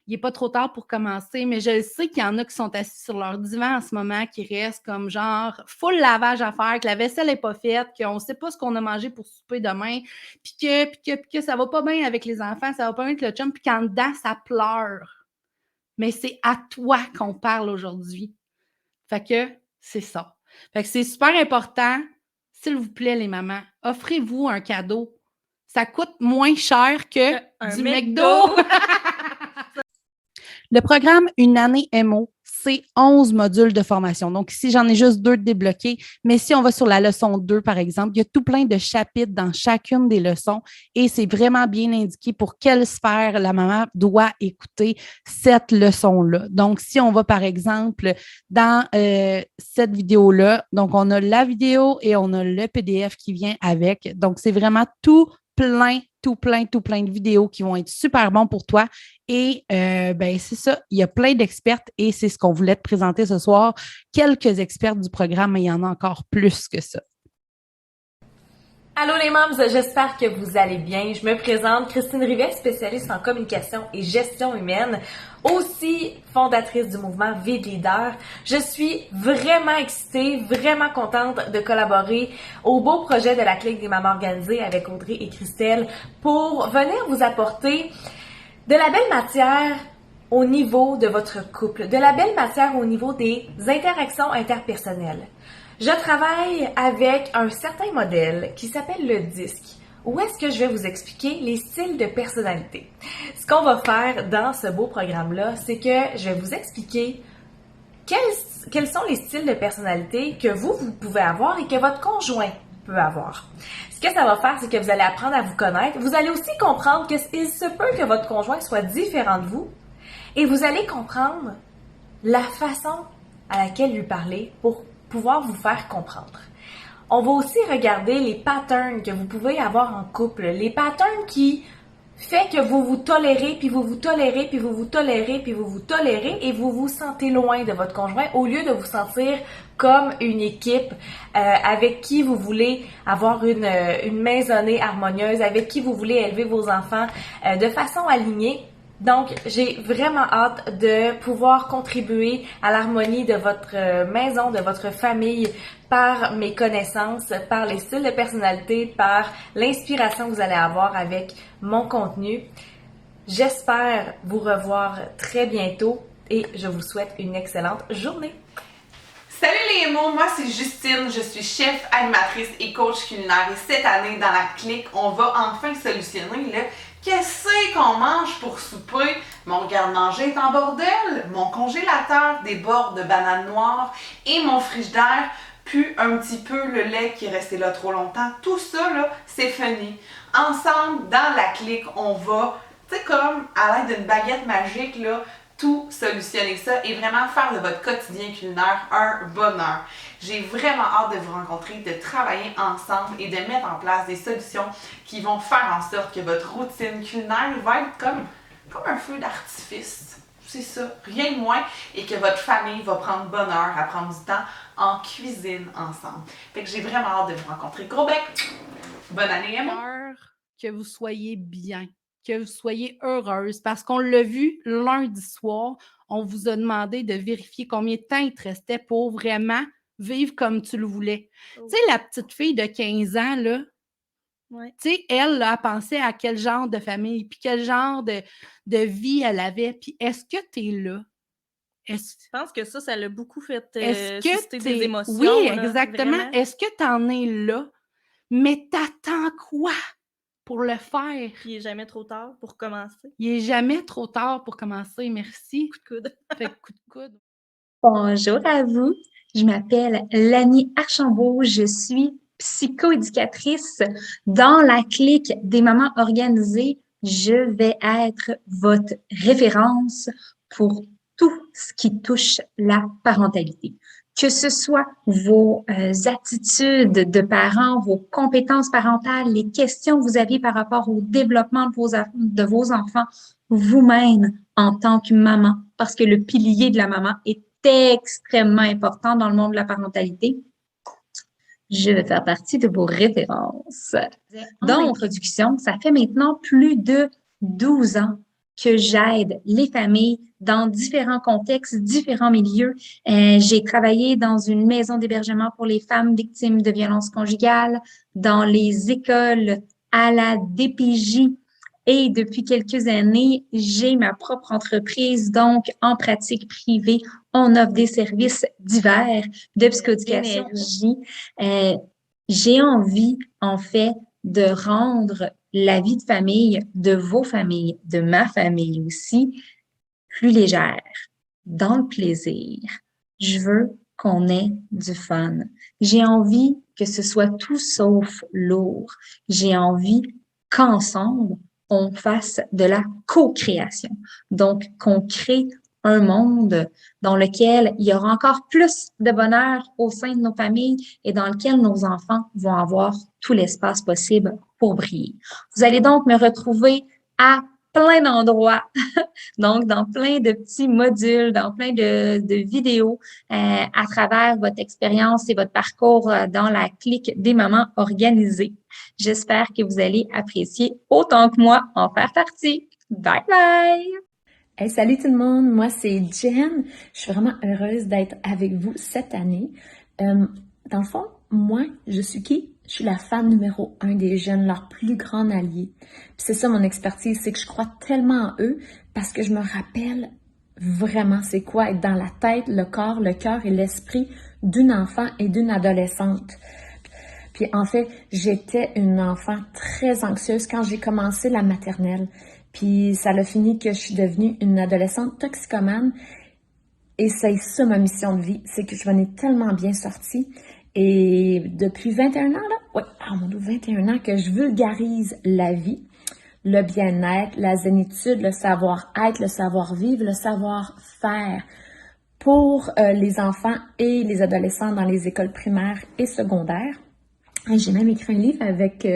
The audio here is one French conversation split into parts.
il n'est pas trop tard pour commencer, mais je sais qu'il y en a qui sont assis sur leur divan en ce moment, qui restent comme genre full lavage à faire, que la vaisselle n'est pas faite, qu'on ne sait pas ce qu'on a mangé pour souper demain, puis que ça va pas bien avec les enfants, ça va pas bien avec le chum, puis qu'en dedans, ça pleure. Mais c'est à toi qu'on parle aujourd'hui. Fait que c'est ça. Fait que c'est super important. S'il vous plaît, les mamans, offrez-vous un cadeau. Ça coûte moins cher que du McDo. Le programme Une année MO, c'est 11 modules de formation. Donc, ici, j'en ai juste 2 de débloqués. Mais si on va sur la leçon 2, par exemple, il y a tout plein de chapitres dans chacune des leçons et c'est vraiment bien indiqué pour quelle sphère la maman doit écouter cette leçon-là. Donc, si on va, par exemple, dans cette vidéo-là, donc on a la vidéo et on a le PDF qui vient avec. Donc, c'est vraiment tout plein de vidéos qui vont être super bons pour toi. Et ben c'est ça, il y a plein d'expertes et c'est ce qu'on voulait te présenter ce soir. Quelques expertes du programme, mais il y en a encore plus que ça. Allô les moms, j'espère que vous allez bien. Je me présente, Christine Rivet, spécialiste en communication et gestion humaine, aussi fondatrice du mouvement Vie de Leader. Je suis vraiment excitée, vraiment contente de collaborer au beau projet de la Clique des mamans organisées avec Audrey et Christelle pour venir vous apporter de la belle matière au niveau de votre couple, de la belle matière au niveau des interactions interpersonnelles. Je travaille avec un certain modèle qui s'appelle le DISC, où est-ce que je vais vous expliquer les styles de personnalité. Ce qu'on va faire dans ce beau programme-là, c'est que je vais vous expliquer quels sont les styles de personnalité que vous pouvez avoir et que votre conjoint peut avoir. Ce que ça va faire, c'est que vous allez apprendre à vous connaître. Vous allez aussi comprendre qu'il se peut que votre conjoint soit différent de vous et vous allez comprendre la façon à laquelle lui parler pour pouvoir vous faire comprendre. On va aussi regarder les patterns que vous pouvez avoir en couple, les patterns qui fait que vous vous tolérez, puis vous vous tolérez, puis vous vous tolérez, puis vous vous tolérez et vous vous sentez loin de votre conjoint au lieu de vous sentir comme une équipe avec qui vous voulez avoir une maisonnée harmonieuse, avec qui vous voulez élever vos enfants de façon alignée. Donc, j'ai vraiment hâte de pouvoir contribuer à l'harmonie de votre maison, de votre famille, par mes connaissances, par les styles de personnalité, par l'inspiration que vous allez avoir avec mon contenu. J'espère vous revoir très bientôt et je vous souhaite une excellente journée. Salut les mots, moi c'est Justine, je suis chef, animatrice et coach culinaire et cette année dans la clique, on va enfin solutionner le qu'est-ce qu'on mange pour souper? Mon garde-manger est en bordel, mon congélateur déborde de bananes noires et mon frigidaire pue un petit peu le lait qui est resté là trop longtemps. Tout ça, là, c'est fini. Ensemble, dans la clique, on va, tu sais, comme à l'aide d'une baguette magique, là, tout solutionner ça et vraiment faire de votre quotidien culinaire un bonheur. J'ai vraiment hâte de vous rencontrer, de travailler ensemble et de mettre en place des solutions qui vont faire en sorte que votre routine culinaire va être comme un feu d'artifice. C'est ça, rien de moins, et que votre famille va prendre bonheur à prendre du temps en cuisine ensemble. Fait que j'ai vraiment hâte de vous rencontrer. Gros bec! Bonne année, Emma! Que vous soyez bien, que vous soyez heureuse, parce qu'on l'a vu lundi soir, on vous a demandé de vérifier combien de temps il te restait pour vraiment vivre comme tu le voulais. Oh. Tu sais, la petite fille de 15 ans, là, ouais. Tu sais, elle, là, pensait à quel genre de famille, puis quel genre de vie elle avait, puis est-ce que tu es là? Je pense que ça l'a beaucoup fait susciter des émotions. Oui, là, exactement. Vraiment. Est-ce que tu en es là? Mais t'attends quoi pour le faire? Il n'est jamais trop tard pour commencer. Il n'est jamais trop tard pour commencer. Merci. Coup de coude. Fait coup de coude. Bonjour à vous. Je m'appelle Lani Archambault. Je suis psychoéducatrice. Dans la clique des mamans organisées, je vais être votre référence pour tout ce qui touche la parentalité. Que ce soit vos attitudes de parents, vos compétences parentales, les questions que vous aviez par rapport au développement de vos enfants, vous-même en tant que maman, parce que le pilier de la maman est extrêmement important dans le monde de la parentalité. Je vais faire partie de vos références. Dans l'introduction, ça fait maintenant plus de 12 ans que j'aide les familles dans différents contextes, différents milieux. J'ai travaillé dans une maison d'hébergement pour les femmes victimes de violences conjugales, dans les écoles, à la DPJ. Et depuis quelques années, j'ai ma propre entreprise, donc en pratique privée, on offre des services divers de psychoéducation. J'ai envie, en fait, de rendre la vie de famille, de vos familles, de ma famille aussi, plus légère, dans le plaisir. Je veux qu'on ait du fun. J'ai envie que ce soit tout sauf lourd. J'ai envie qu'ensemble, on fasse de la co-création. Donc, qu'on crée un monde dans lequel il y aura encore plus de bonheur au sein de nos familles et dans lequel nos enfants vont avoir tout l'espace possible pour briller. Vous allez donc me retrouver à plein d'endroits, donc dans plein de petits modules, dans plein de vidéos à travers votre expérience et votre parcours dans la clique des mamans organisées. J'espère que vous allez apprécier autant que moi en faire partie. Bye bye! Hey, salut tout le monde, moi c'est Jen. Je suis vraiment heureuse d'être avec vous cette année. Dans le fond, moi, je suis qui? Je suis la femme numéro 1 des jeunes, leur plus grand allié. Puis c'est ça mon expertise, c'est que je crois tellement en eux parce que je me rappelle vraiment c'est quoi être dans la tête, le corps, le cœur et l'esprit d'une enfant et d'une adolescente. Puis en fait, j'étais une enfant très anxieuse quand j'ai commencé la maternelle. Puis ça a fini que je suis devenue une adolescente toxicomane. Et c'est ça ma mission de vie, c'est que je m'en ai tellement bien sortie. Et depuis 21 ans, là, oui, mon Dieu, 21 ans que je vulgarise la vie, le bien-être, la zénitude, le savoir-être, le savoir-vivre, le savoir-faire pour les enfants et les adolescents dans les écoles primaires et secondaires. Et j'ai même écrit un livre avec,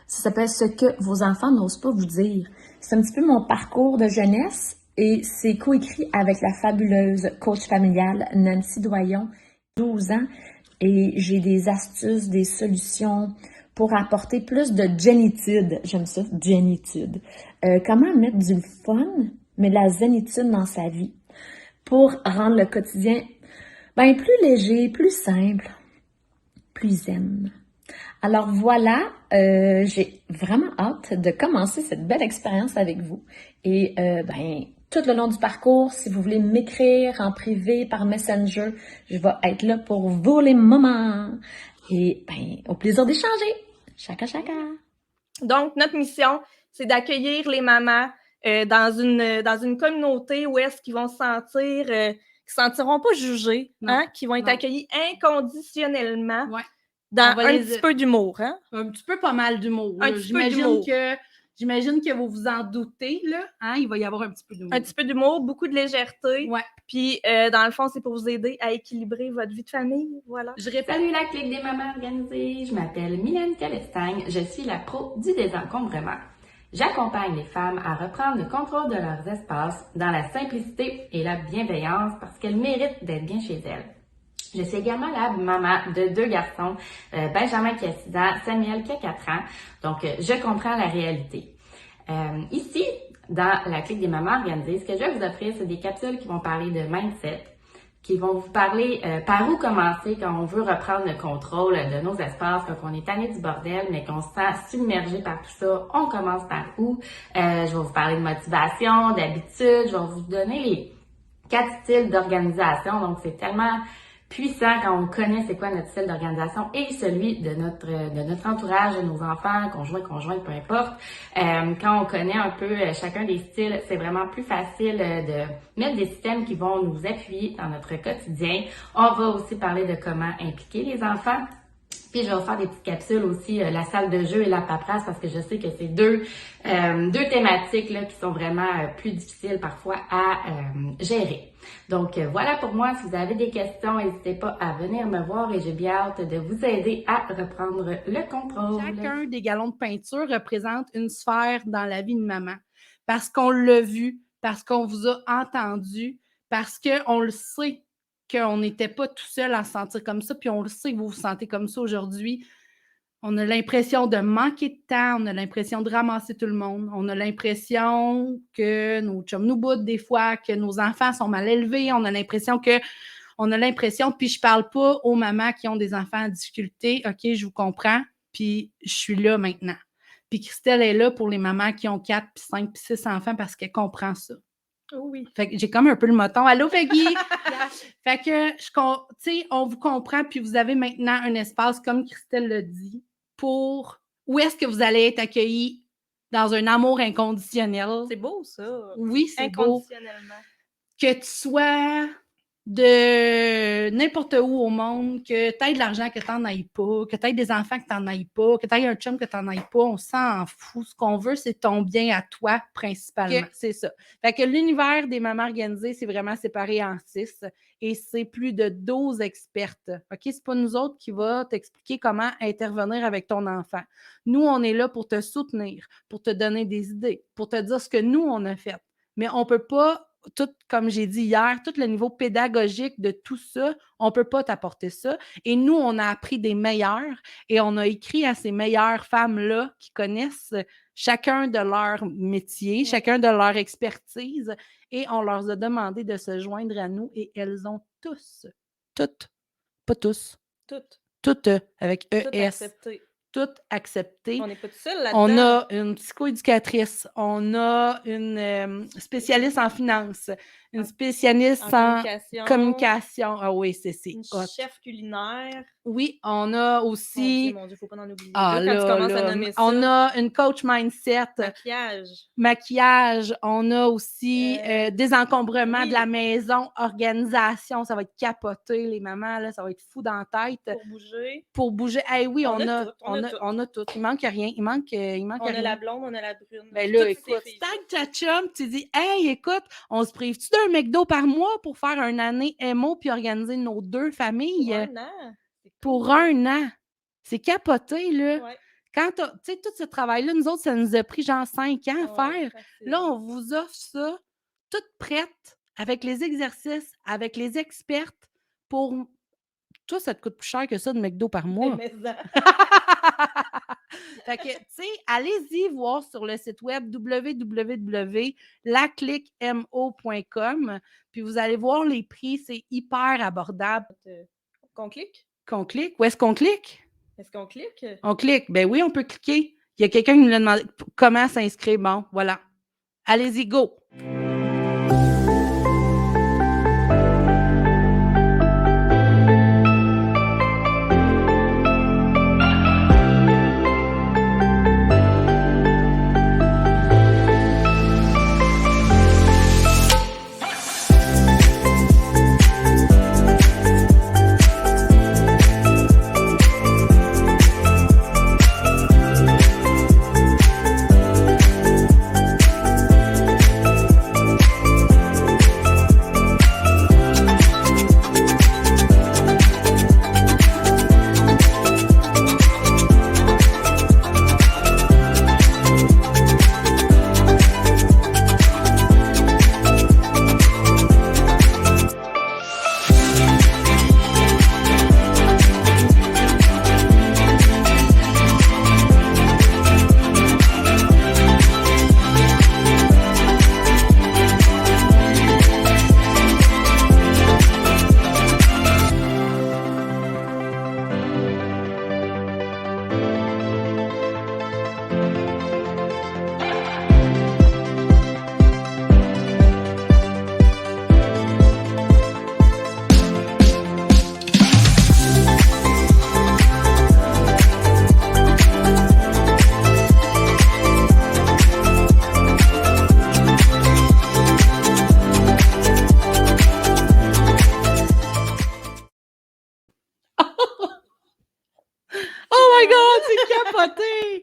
ça s'appelle « Ce que vos enfants n'osent pas vous dire ». C'est un petit peu mon parcours de jeunesse et c'est coécrit avec la fabuleuse coach familiale Nancy Doyon, 12 ans. Et j'ai des astuces, des solutions pour apporter plus de zénitude. J'aime ça, zénitude. Comment mettre du fun, mais de la zénitude dans sa vie pour rendre le quotidien plus léger, plus simple, plus zen. Alors voilà, j'ai vraiment hâte de commencer cette belle expérience avec vous. Et tout le long du parcours, si vous voulez m'écrire en privé par Messenger, je vais être là pour vous les moments. Et au plaisir d'échanger. Chaka chaka. Donc, notre mission, c'est d'accueillir les mamans dans une communauté où est-ce qu'ils vont se sentir, qui ne se sentiront pas jugés, qui vont être accueillis inconditionnellement. Ouais. Dans un petit peu d'humour, hein? Un petit peu pas mal d'humour. J'imagine que vous vous en doutez, là. Hein? Il va y avoir un petit peu d'humour. Un petit peu d'humour, beaucoup de légèreté. Ouais. Puis, dans le fond, c'est pour vous aider à équilibrer votre vie de famille. Voilà. Je répète. Salut la clique des mamans organisées. Je m'appelle Mylène Calestagne. Je suis la pro du désencombrement. J'accompagne les femmes à reprendre le contrôle de leurs espaces dans la simplicité et la bienveillance parce qu'elles méritent d'être bien chez elles. Je suis également la maman de 2 garçons, Benjamin qui a 6 ans, Samuel qui a 4 ans. Donc, je comprends la réalité. Ici, dans la clique des mamans organisées, ce que je vais vous offrir, c'est des capsules qui vont parler de mindset, qui vont vous parler par où commencer quand on veut reprendre le contrôle de nos espaces, quand on est tanné du bordel, mais qu'on se sent submergé par tout ça. On commence par où? Je vais vous parler de motivation, d'habitude. Je vais vous donner les 4 styles d'organisation. Donc, c'est tellement puissant quand on connaît c'est quoi notre style d'organisation et celui de notre entourage, de nos enfants, conjoints, peu importe. Quand on connaît un peu chacun des styles, c'est vraiment plus facile de mettre des systèmes qui vont nous appuyer dans notre quotidien. On va aussi parler de comment impliquer les enfants. Puis je vais vous faire des petites capsules aussi, la salle de jeu et la paperasse, parce que je sais que c'est deux thématiques là, qui sont vraiment plus difficiles parfois à gérer. Donc voilà pour moi. Si vous avez des questions, n'hésitez pas à venir me voir et j'ai bien hâte de vous aider à reprendre le contrôle. Chacun des galons de peinture représente une sphère dans la vie de maman. Parce qu'on l'a vu, parce qu'on vous a entendu, parce qu'on le sait qu'on n'était pas tout seul à se sentir comme ça, puis on le sait que vous vous sentez comme ça aujourd'hui. On a l'impression de manquer de temps, on a l'impression de ramasser tout le monde, on a l'impression que nos chums nous boudent des fois, que nos enfants sont mal élevés, on a l'impression, puis je parle pas aux mamans qui ont des enfants en difficulté, OK, je vous comprends, puis je suis là maintenant. Puis Christelle est là pour les mamans qui ont 4, puis 5, puis 6 enfants parce qu'elle comprend ça. Oh oui. Fait que j'ai comme un peu le moton. Allô, Peggy? Fait que, tu sais, on vous comprend, puis vous avez maintenant un espace, comme Christelle l'a dit, pour où est-ce que vous allez être accueillis dans un amour inconditionnel. C'est beau, ça. Oui, c'est beau. Inconditionnellement. Que tu sois de n'importe où au monde, que tu aies de l'argent, que tu n'en ailles pas, que tu aies des enfants, que tu n'en ailles pas, que tu aies un chum, que tu n'en ailles pas, on s'en fout. Ce qu'on veut, c'est ton bien à toi, principalement. C'est ça. Fait que l'univers des mamans organisées, c'est vraiment séparé en 6 et c'est plus de 12 expertes. OK? C'est pas nous autres qui va t'expliquer comment intervenir avec ton enfant. Nous, on est là pour te soutenir, pour te donner des idées, pour te dire ce que nous, on a fait. Mais on peut pas tout, comme j'ai dit hier, tout le niveau pédagogique de tout ça, on ne peut pas t'apporter ça. Et nous, on a appris des meilleurs et on a écrit à ces meilleures femmes-là qui connaissent chacun de leur métier, chacun de leur expertise, et on leur a demandé de se joindre à nous et elles ont toutes, pas tous, toutes avec ES, accepté. toutes acceptées. On n'est pas tout seul là-dedans. On a une psychoéducatrice, on a une spécialiste en finance, une spécialiste en communication. Ah oui, c'est une hot. chef culinaire. Oui, on a aussi... Mon Dieu, faut pas en oublier. Ah, Là, quand tu commences à nommer ça. On a une coach mindset. Maquillage. On a aussi désencombrement de la maison, organisation. Ça va être capoté, les mamans, là, ça va être fou dans la tête. Pour bouger. Eh oui, on a tout. Il manque rien. Il manque on rien. A la blonde, on a la brune. Ben là, écoute, tu tagues ta chum, tu dis, hey, écoute, on se prive-tu d'un McDo par mois pour faire une année MO puis organiser nos 2 familles? Pour un an. C'est capoté, là. Ouais. Quand tu sais, tout ce travail-là, nous autres, ça nous a pris genre 5 ans à faire. Facile. Là, on vous offre ça, toute prête, avec les exercices, avec les expertes, pour... Toi, ça te coûte plus cher que ça de McDo par mois. Fait que, tu sais, allez-y voir sur le site web www.lacliquemo.com, puis vous allez voir les prix, c'est hyper abordable. Qu'on clique? Qu'on clique? Où est-ce qu'on clique? Est-ce qu'on clique? On clique. Ben oui, on peut cliquer. Il y a quelqu'un qui nous l'a demandé comment s'inscrire. Bon, voilà. Allez-y, go!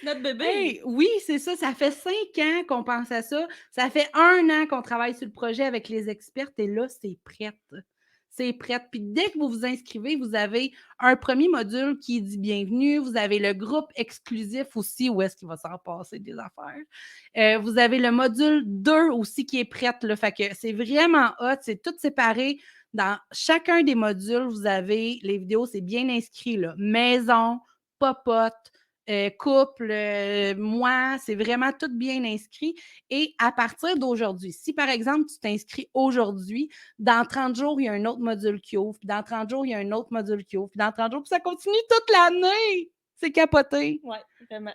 Notre bébé. Hey, oui, c'est ça. Ça fait 5 ans qu'on pense à ça. Ça fait 1 an qu'on travaille sur le projet avec les expertes et là, c'est prête. C'est prête. Puis dès que vous vous inscrivez, vous avez un premier module qui dit bienvenue. Vous avez le groupe exclusif aussi où est-ce qu'il va s'en passer des affaires. Vous avez le module 2 aussi qui est prête. Là. Fait que c'est vraiment hot. C'est tout séparé. Dans chacun des modules, vous avez les vidéos, c'est bien inscrit. Là. Maison, popote, couple, moi, c'est vraiment tout bien inscrit. Et à partir d'aujourd'hui, si par exemple, tu t'inscris aujourd'hui, dans 30 jours, il y a un autre module qui ouvre, puis dans 30 jours, il y a un autre module qui ouvre, puis dans 30 jours, puis ça continue toute l'année. C'est capoté. Oui, vraiment.